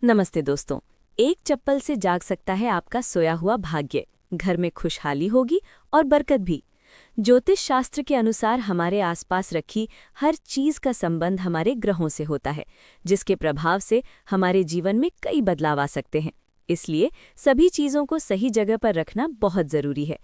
नमस्ते दोस्तों। एक चप्पल से जाग सकता है आपका सोया हुआ भाग्य, घर में खुशहाली होगी और बरकत भी। ज्योतिष शास्त्र के अनुसार हमारे आसपास रखी हर चीज का संबंध हमारे ग्रहों से होता है, जिसके प्रभाव से हमारे जीवन में कई बदलाव आ सकते हैं। इसलिए सभी चीजों को सही जगह पर रखना बहुत जरूरी है।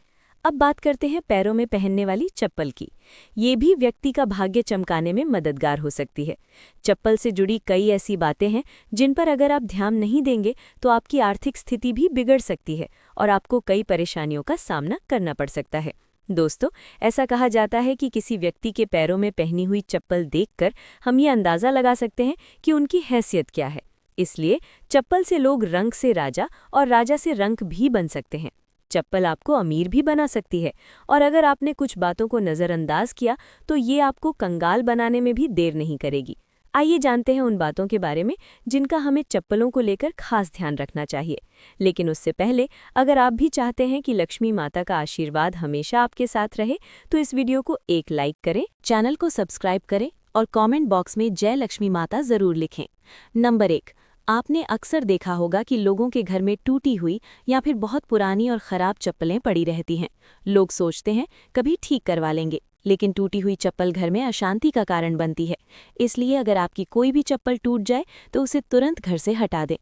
अब बात करते हैं पैरों में पहनने वाली चप्पल की। ये भी व्यक्ति का भाग्य चमकाने में मददगार हो सकती है। चप्पल से जुड़ी कई ऐसी बातें हैं जिन पर अगर आप ध्यान नहीं देंगे तो आपकी आर्थिक स्थिति भी बिगड़ सकती है और आपको कई परेशानियों का सामना करना पड़ सकता है। दोस्तों, ऐसा कहा जाता है कि किसी व्यक्ति के पैरों में पहनी हुई चप्पल देखकर हम ये अंदाज़ा लगा सकते हैं कि उनकी हैसियत क्या है। इसलिए चप्पल से लोग रंग से राजा और राजा से रंक भी बन सकते हैं। चप्पल आपको अमीर भी बना सकती है और अगर आपने कुछ बातों को नज़रअंदाज किया तो ये आपको कंगाल बनाने में भी देर नहीं करेगी। आइए जानते हैं उन बातों के बारे में जिनका हमें चप्पलों को लेकर खास ध्यान रखना चाहिए। लेकिन उससे पहले अगर आप भी चाहते हैं कि लक्ष्मी माता का आशीर्वाद हमेशा आपके साथ रहे तो इस वीडियो को एक लाइक करें, चैनल को सब्सक्राइब करें और कमेंट बॉक्स में जय लक्ष्मी माता जरूर लिखें। नंबर 1, आपने अक्सर देखा होगा कि लोगों के घर में टूटी हुई या फिर बहुत पुरानी और खराब चप्पलें पड़ी रहती हैं। लोग सोचते हैं कभी ठीक करवा लेंगे, लेकिन टूटी हुई चप्पल घर में अशांति का कारण बनती है। इसलिए अगर आपकी कोई भी चप्पल टूट जाए तो उसे तुरंत घर से हटा दें।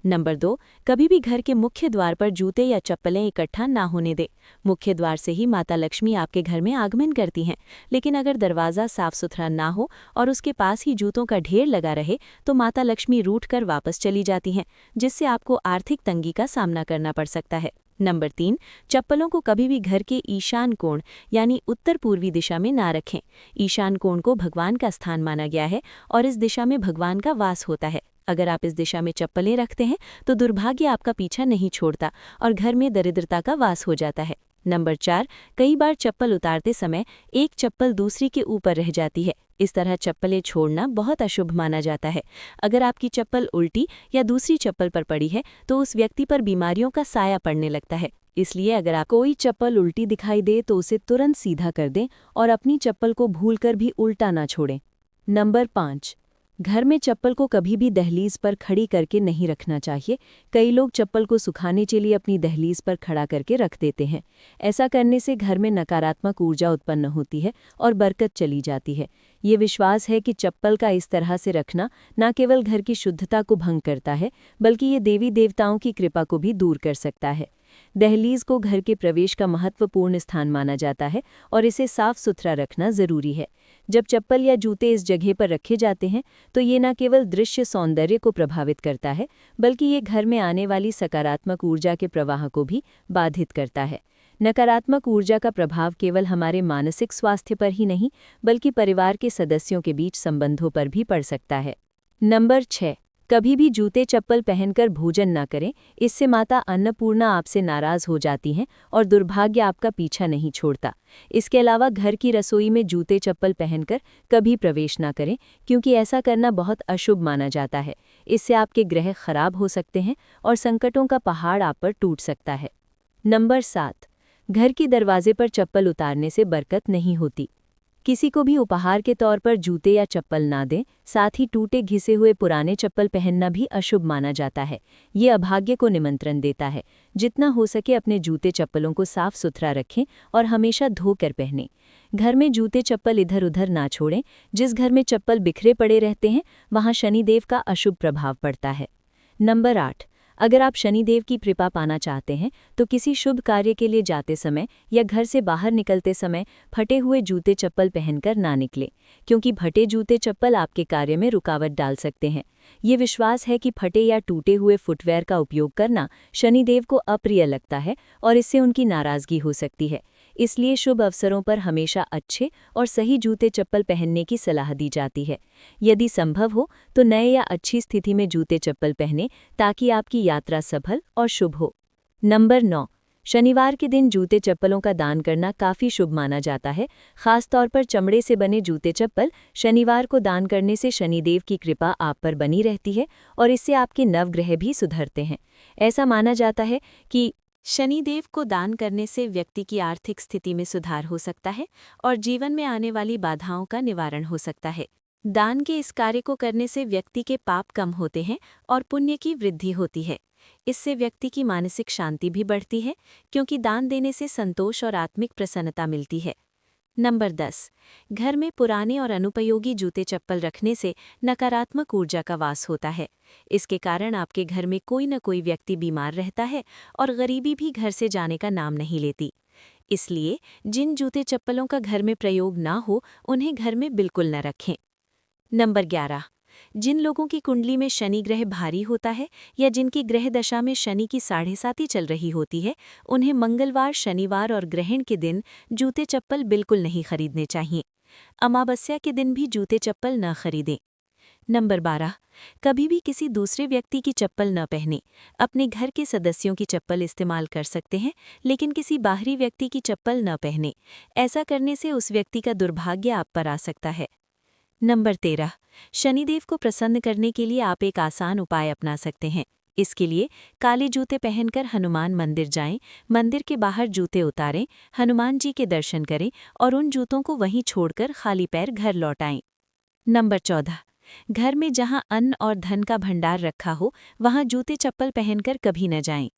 नंबर 2, कभी भी घर के मुख्य द्वार पर जूते या चप्पलें इकट्ठा ना होने दें। मुख्य द्वार से ही माता लक्ष्मी आपके घर में आगमन करती हैं, लेकिन अगर दरवाज़ा साफ सुथरा ना हो और उसके पास ही जूतों का ढेर लगा रहे तो माता लक्ष्मी रूठ कर वापस चली जाती हैं, जिससे आपको आर्थिक तंगी का सामना करना पड़ सकता है। नंबर 3, चप्पलों को कभी भी घर के ईशान कोण यानी उत्तर पूर्वी दिशा में ना रखें। ईशान कोण को भगवान का स्थान माना गया है और इस दिशा में भगवान का वास होता है। अगर आप इस दिशा में चप्पलें रखते हैं तो दुर्भाग्य आपका पीछा नहीं छोड़ता और घर में दरिद्रता का वास हो जाता है। नंबर 4, कई बार चप्पल उतारते समय एक चप्पल दूसरी के ऊपर रह जाती है। इस तरह चप्पलें छोड़ना बहुत अशुभ माना जाता है। अगर आपकी चप्पल उल्टी या दूसरी चप्पल पर पड़ी है तो उस व्यक्ति पर बीमारियों का साया पड़ने लगता है। इसलिए अगर आप कोई चप्पल उल्टी दिखाई दे तो उसे तुरंत सीधा कर दें और अपनी चप्पल को भूलकर भी उल्टा ना छोड़ें। नंबर 5, घर में चप्पल को कभी भी दहलीज पर खड़ी करके नहीं रखना चाहिए। कई लोग चप्पल को सुखाने के लिए अपनी दहलीज पर खड़ा करके रख देते हैं। ऐसा करने से घर में नकारात्मक ऊर्जा उत्पन्न होती है और बरकत चली जाती है। ये विश्वास है कि चप्पल का इस तरह से रखना न केवल घर की शुद्धता को भंग करता है, बल्कि ये देवी देवताओं की कृपा को भी दूर कर सकता है। दहलीज को घर के प्रवेश का महत्वपूर्ण स्थान माना जाता है और इसे साफ सुथरा रखना जरूरी है। जब चप्पल या जूते इस जगह पर रखे जाते हैं तो ये न केवल दृश्य सौंदर्य को प्रभावित करता है, बल्कि ये घर में आने वाली सकारात्मक ऊर्जा के प्रवाह को भी बाधित करता है। नकारात्मक ऊर्जा का प्रभाव केवल हमारे मानसिक स्वास्थ्य पर ही नहीं, बल्कि परिवार के सदस्यों के बीच संबंधों पर भी पड़ सकता है। नंबर 6, कभी भी जूते चप्पल पहनकर भोजन न करें। इससे माता अन्नपूर्णा आपसे नाराज हो जाती हैं और दुर्भाग्य आपका पीछा नहीं छोड़ता। इसके अलावा घर की रसोई में जूते चप्पल पहनकर कभी प्रवेश न करें, क्योंकि ऐसा करना बहुत अशुभ माना जाता है। इससे आपके ग्रह खराब हो सकते हैं और संकटों का पहाड़ आप पर टूट सकता है। नंबर 7, घर के दरवाजे पर चप्पल उतारने से बरकत नहीं होती। किसी को भी उपहार के तौर पर जूते या चप्पल ना दें। साथ ही टूटे घिसे हुए पुराने चप्पल पहनना भी अशुभ माना जाता है। ये अभाग्य को निमंत्रण देता है। जितना हो सके अपने जूते चप्पलों को साफ सुथरा रखें और हमेशा धोकर पहनें। घर में जूते चप्पल इधर उधर ना छोड़ें। जिस घर में चप्पल बिखरे पड़े रहते हैं वहाँ शनिदेव का अशुभ प्रभाव पड़ता है। नंबर 8, अगर आप शनिदेव की कृपा पाना चाहते हैं तो किसी शुभ कार्य के लिए जाते समय या घर से बाहर निकलते समय फटे हुए जूते चप्पल पहनकर ना निकलें, क्योंकि फटे जूते चप्पल आपके कार्य में रुकावट डाल सकते हैं। ये विश्वास है कि फटे या टूटे हुए फुटवेयर का उपयोग करना शनिदेव को अप्रिय लगता है और इससे उनकी नाराजगी हो सकती है। इसलिए शुभ अवसरों पर हमेशा अच्छे और सही जूते चप्पल पहनने की सलाह दी जाती है। यदि संभव हो तो नए या अच्छी स्थिति में जूते चप्पल पहनें ताकि आपकी यात्रा सफल और शुभ हो। नंबर 9, शनिवार के दिन जूते चप्पलों का दान करना काफ़ी शुभ माना जाता है। खासतौर पर चमड़े से बने जूते चप्पल शनिवार को दान करने से शनिदेव की कृपा आप पर बनी रहती है और इससे आपके नवग्रह भी सुधरते हैं। ऐसा माना जाता है कि शनिदेव को दान करने से व्यक्ति की आर्थिक स्थिति में सुधार हो सकता है और जीवन में आने वाली बाधाओं का निवारण हो सकता है। दान के इस कार्य को करने से व्यक्ति के पाप कम होते हैं और पुण्य की वृद्धि होती है। इससे व्यक्ति की मानसिक शांति भी बढ़ती है, क्योंकि दान देने से संतोष और आत्मिक प्रसन्नता मिलती है। नंबर 10। घर में पुराने और अनुपयोगी जूते चप्पल रखने से नकारात्मक ऊर्जा का वास होता है। इसके कारण आपके घर में कोई न कोई व्यक्ति बीमार रहता है और गरीबी भी घर से जाने का नाम नहीं लेती। इसलिए जिन जूते चप्पलों का घर में प्रयोग ना हो, उन्हें घर में बिल्कुल न रखें। नंबर 11। जिन लोगों की कुंडली में शनि ग्रह भारी होता है या जिनकी ग्रह दशा में शनि की 7.5 चल रही होती है, उन्हें मंगलवार, शनिवार और ग्रहण के दिन जूते चप्पल बिल्कुल नहीं खरीदने चाहिए। अमावस्या के दिन भी जूते चप्पल न खरीदें। नंबर 12। कभी भी किसी दूसरे व्यक्ति की चप्पल न पहने। अपने घर के सदस्यों की चप्पल इस्तेमाल कर सकते हैं, लेकिन किसी बाहरी व्यक्ति की चप्पल न पहने। ऐसा करने से उस व्यक्ति का दुर्भाग्य आप पर आ सकता है। नंबर 13। शनिदेव को प्रसन्न करने के लिए आप एक आसान उपाय अपना सकते हैं। इसके लिए काले जूते पहनकर हनुमान मंदिर जाएं, मंदिर के बाहर जूते उतारें, हनुमान जी के दर्शन करें और उन जूतों को वहीं छोड़कर खाली पैर घर लौट आएं। नंबर 14। घर में जहां अन्न और धन का भंडार रखा हो, वहां जूते चप्पल पहनकर कभी न जाएं।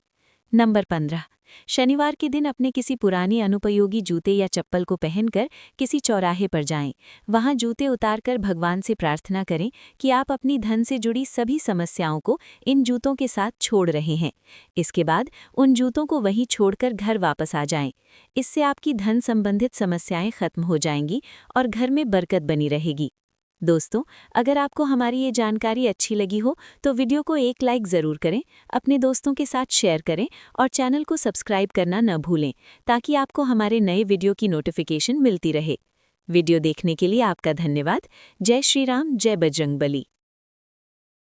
नंबर 15। शनिवार के दिन अपने किसी पुरानी अनुपयोगी जूते या चप्पल को पहनकर किसी चौराहे पर जाएं। वहां जूते उतारकर भगवान से प्रार्थना करें कि आप अपनी धन से जुड़ी सभी समस्याओं को इन जूतों के साथ छोड़ रहे हैं। इसके बाद उन जूतों को वहीं छोड़कर घर वापस आ जाएं। इससे आपकी धन संबंधित समस्याएं खत्म हो जाएंगी और घर में बरकत बनी रहेगी। दोस्तों, अगर आपको हमारी ये जानकारी अच्छी लगी हो तो वीडियो को एक लाइक ज़रूर करें, अपने दोस्तों के साथ शेयर करें और चैनल को सब्सक्राइब करना न भूलें, ताकि आपको हमारे नए वीडियो की नोटिफिकेशन मिलती रहे। वीडियो देखने के लिए आपका धन्यवाद। जय श्री राम, जय बजरंगबली।